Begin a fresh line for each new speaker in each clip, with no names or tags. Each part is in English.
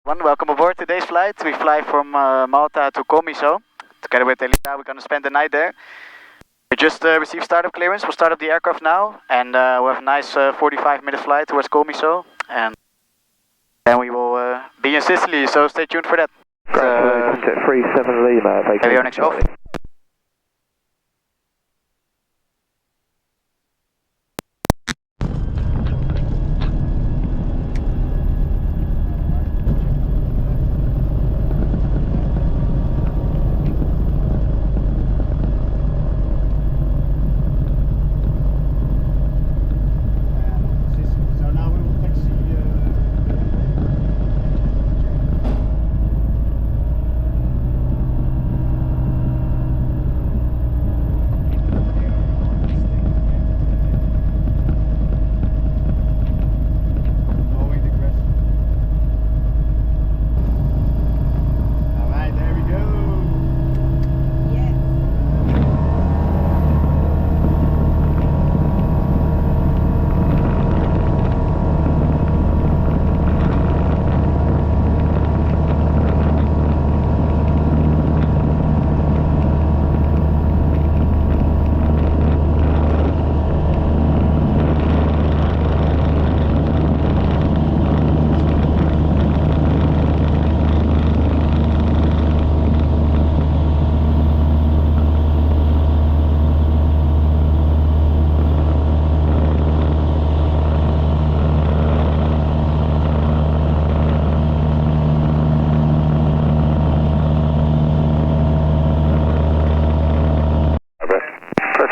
Welcome aboard today's flight. We fly from Malta to Comiso. Together with Elisa, we're going to spend the night there. We just received startup clearance. We'll start up the aircraft now, and we'll have a nice 45-minute flight towards Comiso, and then we will be in Sicily, so stay tuned for that.
37 Lima,
avionics off.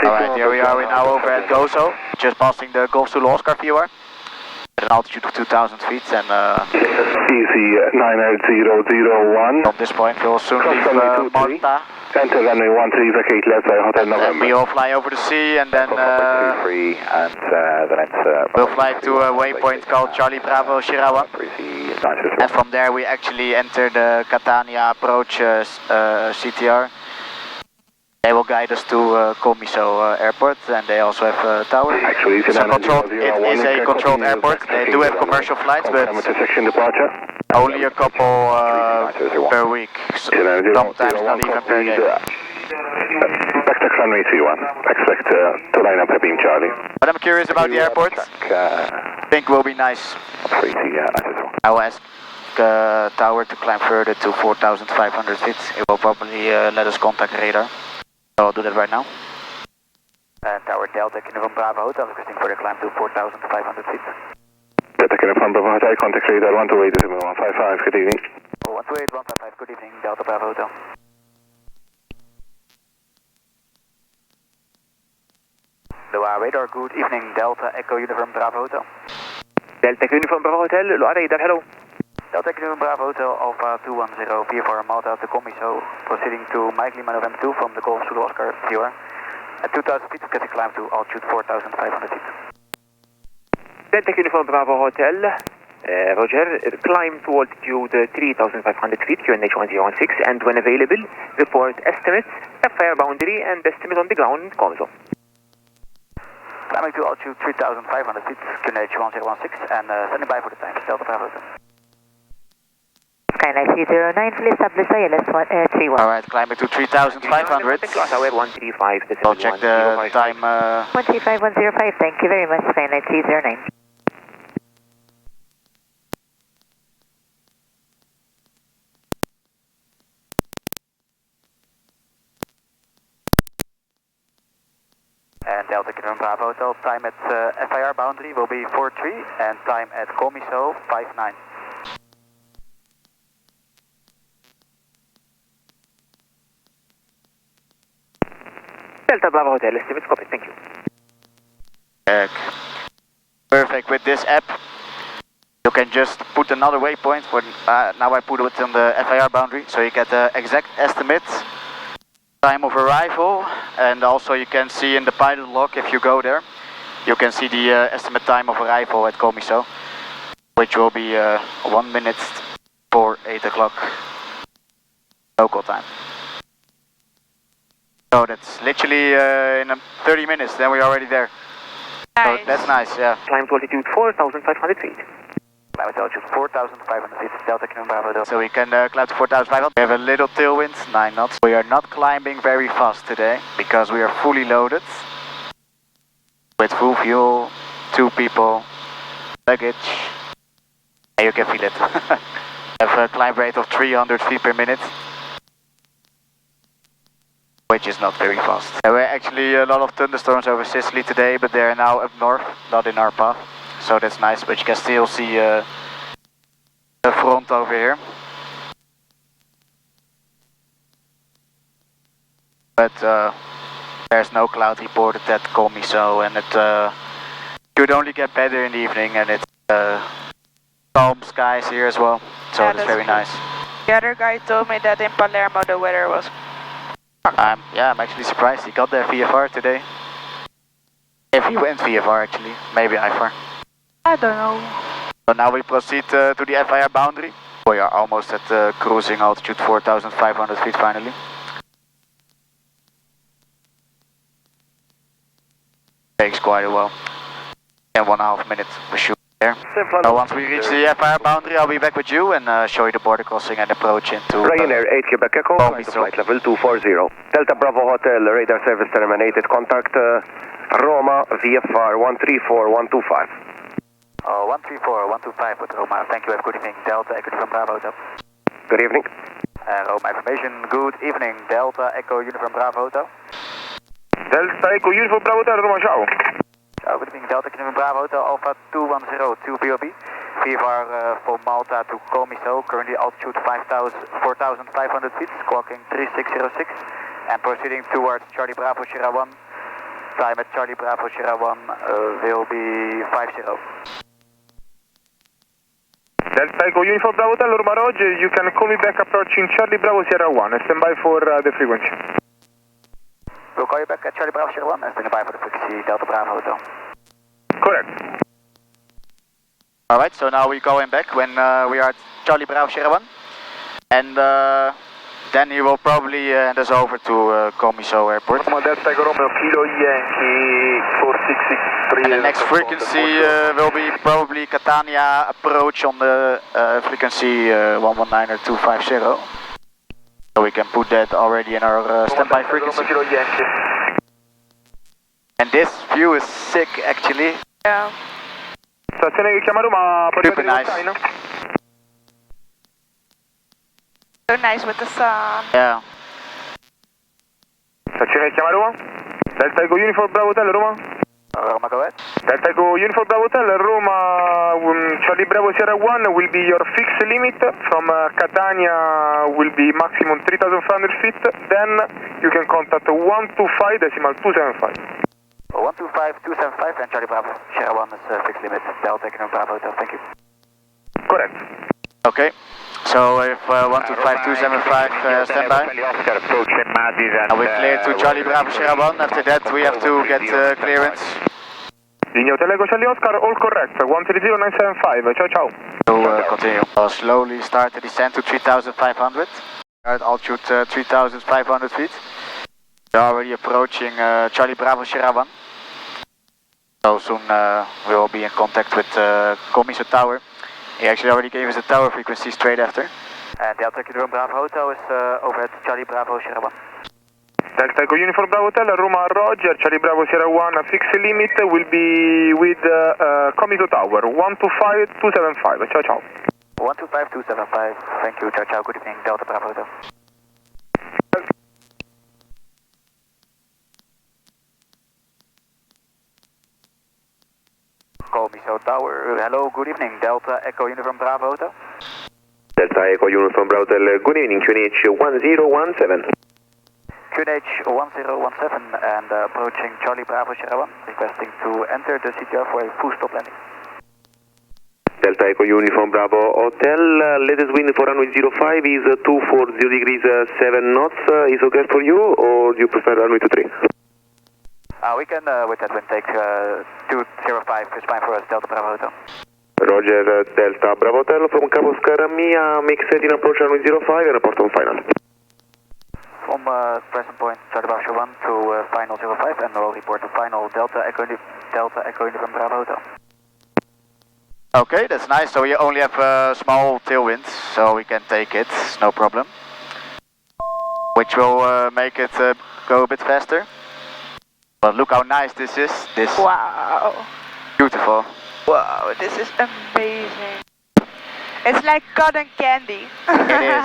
Alright, here we are. We're now over at Gozo, just passing the Gulf Zulu Oscar viewer at an altitude of 2,000 feet, and
easy 98001.
from this point we'll soon leave Malta.
Enter runway 13, vacate left by Hotel November.
Then we all fly over the sea, and then
free, and then
we'll fly to a waypoint called Charlie Bravo Shirawa. And from there we actually enter the Catania approach CTR. They will guide us to Comiso airport, and they also have a tower.
Actually,
it is a controlled airport. They do have commercial flights, but only a couple per week. Sometimes not even per day.
Back to runway 31. Expect to line up a beam Charlie.
But I'm curious about the airport. I think will be nice. I will ask tower to climb further to 4,500 feet. It will probably let us contact radar. So I'll do that right now. Tower Delta Kingdom Bravo Hotel, requesting for the climb to 4,500 feet.
Delta Kingdom Bravo Hotel, contact radar 128-155, good evening.
128-155, good evening, Delta Bravo Hotel. Loa radar, good evening, Delta Echo Uniform Bravo Hotel.
Delta Uniform Bravo Hotel, Loa radar, hello.
Delta Uniform Bravo Hotel, Alpha 210, VFR Malta to Comiso, proceeding to Mike Lima November 2 from the Gulf Zulu Oscar viewer. At 2,000 feet, get the climb to altitude 4,500 feet.
Delta Uniform Bravo Hotel, Roger, climb to altitude 3,500 feet, QNH 1016, and when available, report estimates, fire boundary, and estimate on the ground in Comiso.
Climbing to altitude 3,500 feet, QNH 1016, and standing by for the time, Delta Bravo Hotel.
Skyline 309, fully established ILS 31.
Alright, climbing to 3,500. I'll check the time.
135,105, thank you very much, Skyline 309.
And Delta Kingdom Bravo Hotel, time at FIR boundary will be 43, and time at Comiso 59.
Delta Bravo Hotel, estimates copy, thank you.
Perfect, with this app you can just put another waypoint for, now I put it on the FIR boundary, so you get the exact estimate, time of arrival, and also you can see in the pilot log, if you go there, you can see the estimate time of arrival at Comiso, which will be 1 minute before 8 o'clock local time. So that's literally in 30 minutes, then we're already there.
Nice.
So that's nice, yeah.
Climb to altitude 4,500 feet.
climb at altitude 4,500 feet, Delta Kilo Bravo Hotel. So we can climb to 4,500. We have a little tailwind, 9 knots. We are not climbing very fast today because we are fully loaded with full fuel, 2 people, luggage, and you can feel it. We have a climb rate of 300 feet per minute, which is not very fast. There were actually a lot of thunderstorms over Sicily today, but they are now up north, not in our path. So that's nice, but you can still see the front over here. But there's no cloud reported at Comiso, and it should only get better in the evening, and it's calm skies here as well, so
Yeah,
it's very nice.
The other guy told me that in Palermo the weather was...
Yeah, I'm actually surprised he got the VFR today. If he went VFR actually, maybe IFR.
I don't know.
So now we proceed to the FIR boundary. We are almost at cruising altitude 4,500 feet finally. Takes quite a while. In 1.5 minutes we should be there. So once we reach the FIR boundary, I'll be back with you and show you the border crossing and approach into
Ryanair 8 Quebec Echo, flight level 240. Delta Bravo Hotel, radar service terminated, contact Roma, VFR 134125.
134-125 with Roma. Thank you, have a good evening. Delta Echo Uniform Bravo Hotel.
Good evening.
Roma information, good evening. Delta Echo Uniform Bravo Hotel.
Delta Echo Uniform Bravo Hotel, Roma, ciao.
Ciao, good evening. Delta Echo Uniform Bravo Hotel, Alpha 210 POB. VFR for Malta to Comiso, currently altitude 4,500 feet, squawking 3606. And proceeding towards Charlie Bravo Sierra 1. Time at Charlie Bravo Sierra 1 will be 50.
Delta Echo Uniform Bravo Hotel, Roma Roger, you can call me back approaching Charlie Bravo Sierra 1, stand by for the frequency.
We'll call you back at Charlie Bravo Sierra 1 and stand by for the frequency Delta Bravo Hotel.
Correct.
Alright, so now we're going back when we are at Charlie Bravo Sierra 1. And then he will probably hand us over to Comiso Airport.
Delta Echo Romeo Kilo Yankee 4663.
And the next frequency will be probably Catania approach on the frequency 119 or 250. So we can put that already in our standby frequency. And this view is sick actually.
Yeah.
Stazione che chiama Roma,
super nice.
So nice with the sun.
Yeah.
Stazione che chiama Roma. Delta Echo Uniform Bravo Hotel, Roma.
Roma, go ahead.
Delta Echo Uniform Bravo Hotel, Roma, Charlie Bravo Sierra 1 will be your fixed limit. From Catania will be maximum 3,500 feet. Then you can contact 125.275.
125.275 and Charlie Bravo Sierra 1 is fixed limit. Delta Echo Bravo Hotel, thank you.
Correct.
Okay. So if 125.275 standby. And we clear to Charlie Bravo Sierra 1. After that we have to get clearance.
Linea Hotel Echo Charlie Oscar, all correct. 130975. Ciao ciao.
So continue. I'll slowly start the descent to 3,500. At altitude 3,500 feet. We're already approaching Charlie Bravo Sierra 1. So soon we will be in contact with Comiso Tower. He actually already gave us a tower frequency straight after. And Delta Kilo Bravo Hotel is over at Charlie Bravo Sierra 1.
Delta Echo Uniform Bravo Hotel, Roma Roger, Charlie Bravo Sierra 1 fixed limit will be with Comiso Tower, 125.275. Ciao ciao.
125.275, thank you, ciao ciao, good evening, Delta Bravo Hotel. Comiso Tower, hello, good evening, Delta Echo Uniform Bravo Hotel.
Delta Echo Uniform Bravo Hotel, good evening, QNH 1017.
QNH 1017 and approaching Charlie Bravo Sierra 1, requesting to enter the CTR for a full stop landing.
Delta Echo Uniform Bravo Hotel, latest wind for runway 05 is 240 degrees 7 knots. Is okay for you or do you prefer runway 23?
We can, with that wind, take 205, is fine for us, Delta Bravo Hotel.
Roger, Delta Bravo Hotel from Cabo Scaramia, make setting approach runway 05 and report on final.
From present point, Charlie Bravo Sierra 1 to final 05 and we'll report the final Delta Echo Uniform Bravo Hotel. Okay, that's nice. So we only have small tailwinds, so we can take it, no problem. Which will make it go a bit faster. But look how nice this is. This
Wow.
beautiful.
Wow, this is amazing. It's like cotton candy.
It is.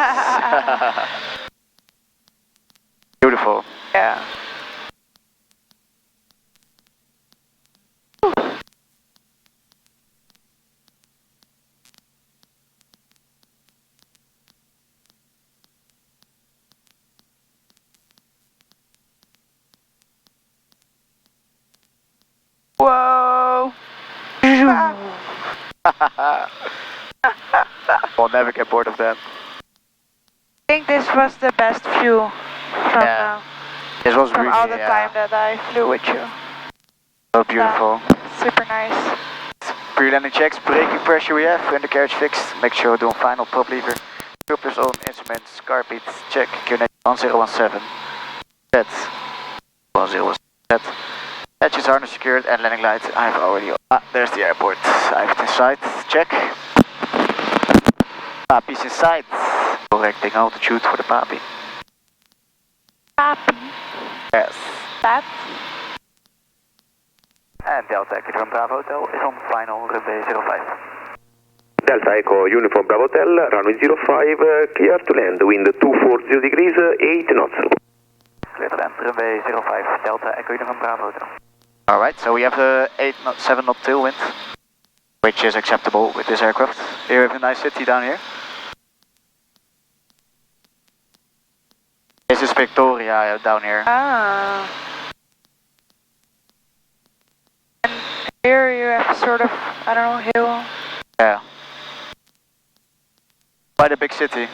Beautiful.
Yeah. Whoa.
We'll never get bored of that.
I think this was the best view from,
This was
from
really,
all the time that I flew with you.
so beautiful.
Super nice.
Pre-landing checks, braking pressure we have, when the carriage fixed. Make sure we're doing final prop lever. Filters on, instruments, Cockpit, check, QNH 1017. Set. 1017. Set. Hatches harness secured and landing lights. I've already. There's the airport. I have it inside. Check. Papi's inside. Correcting altitude for the Papi.
Papi.
Yes.
Pat.
And Delta Echo Bravo Hotel is on final runway 05.
Delta Echo Uniform Bravo Hotel, runway 05, clear to land, wind 240 degrees, 8 knots.
Clear to land, runway 05, Delta Echo Uniform Bravo Hotel. Alright, so we have the 7 knot tailwind, which is acceptable with this aircraft. Here we have a nice city down here. This is Victoria down here.
Ah. And here you have sort of, I don't know, hill.
Yeah. Quite a big city.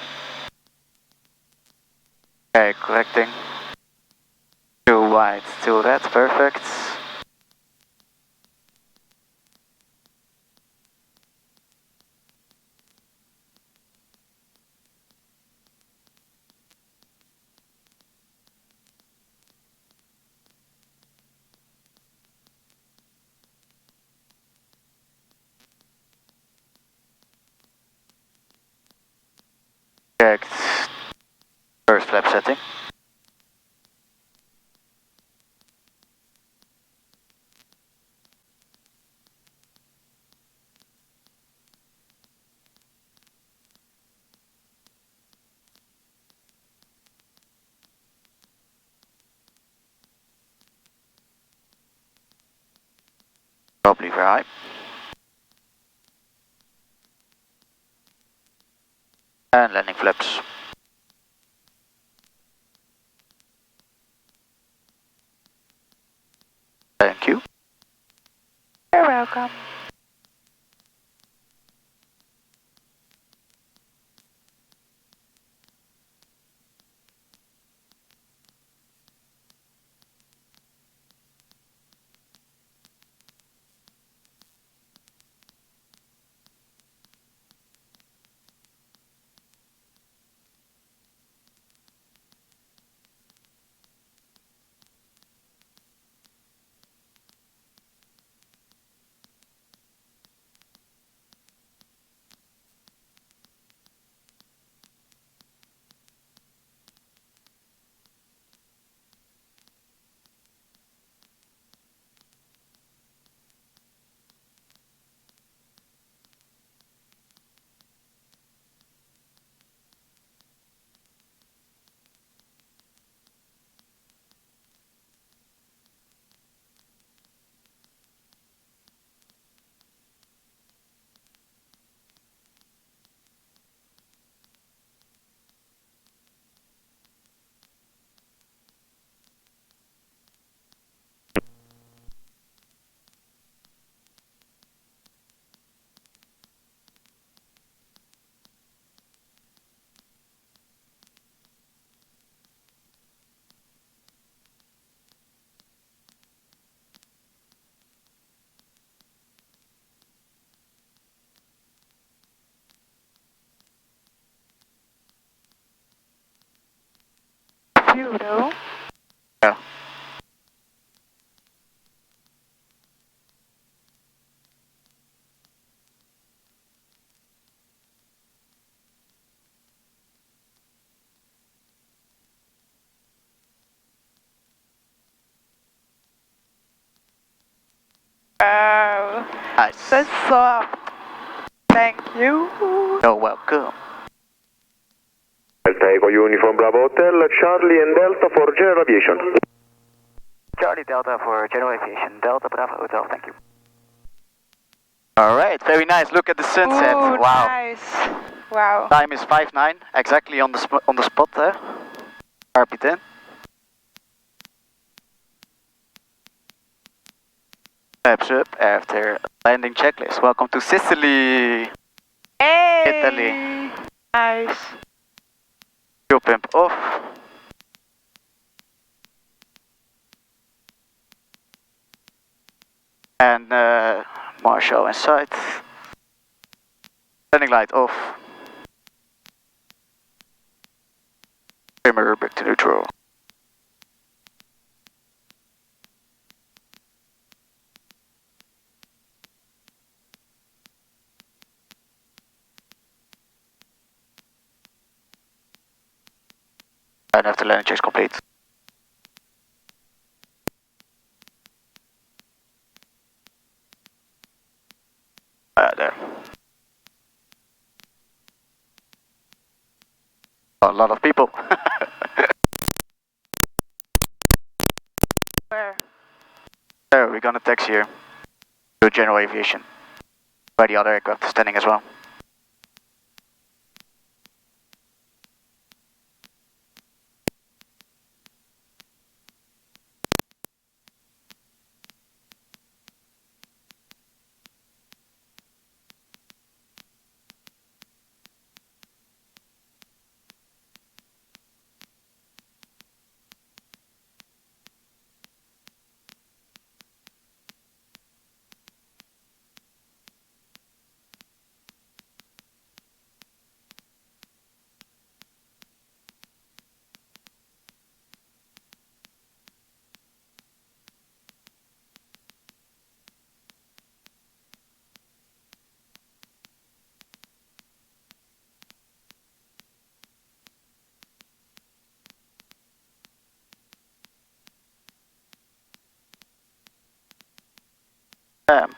Okay, correcting. Too wide, too red, perfect. Correct. First flap setting. Probably very high. And landing flaps. Thank you.
You're welcome. View though.
Yeah.
Wow.
Nice.
That's soft. Thank you.
You're welcome.
Delta Echo Uniform Bravo Hotel, Charlie and Delta for General Aviation.
Charlie Delta for General Aviation. Delta Bravo Hotel, thank you. Alright, very nice. Look at the sunset.
Ooh,
Wow.
nice. Wow.
Time is 5:09, exactly on the spot there. RP10. Steps up after landing checklist. Welcome to Sicily,
Hey.
Italy.
Nice.
Fuel pump off. And Marshall inside. Landing light off. Trimmer back to neutral. And after landing checks complete. There. A lot of people.
Where?
So we're gonna taxi here to General Aviation, where the other aircraft is standing as well.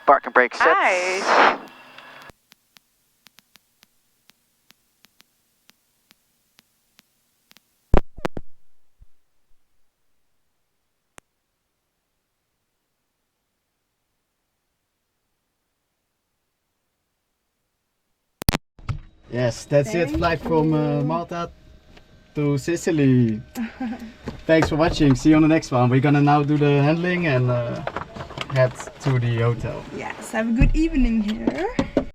Park and brake set.
Nice.
Yes, that's it. Flight from Malta to Sicily. Thanks for watching. See you on the next one. We're gonna now do the handling and head to the hotel.
Yes, have a good evening here.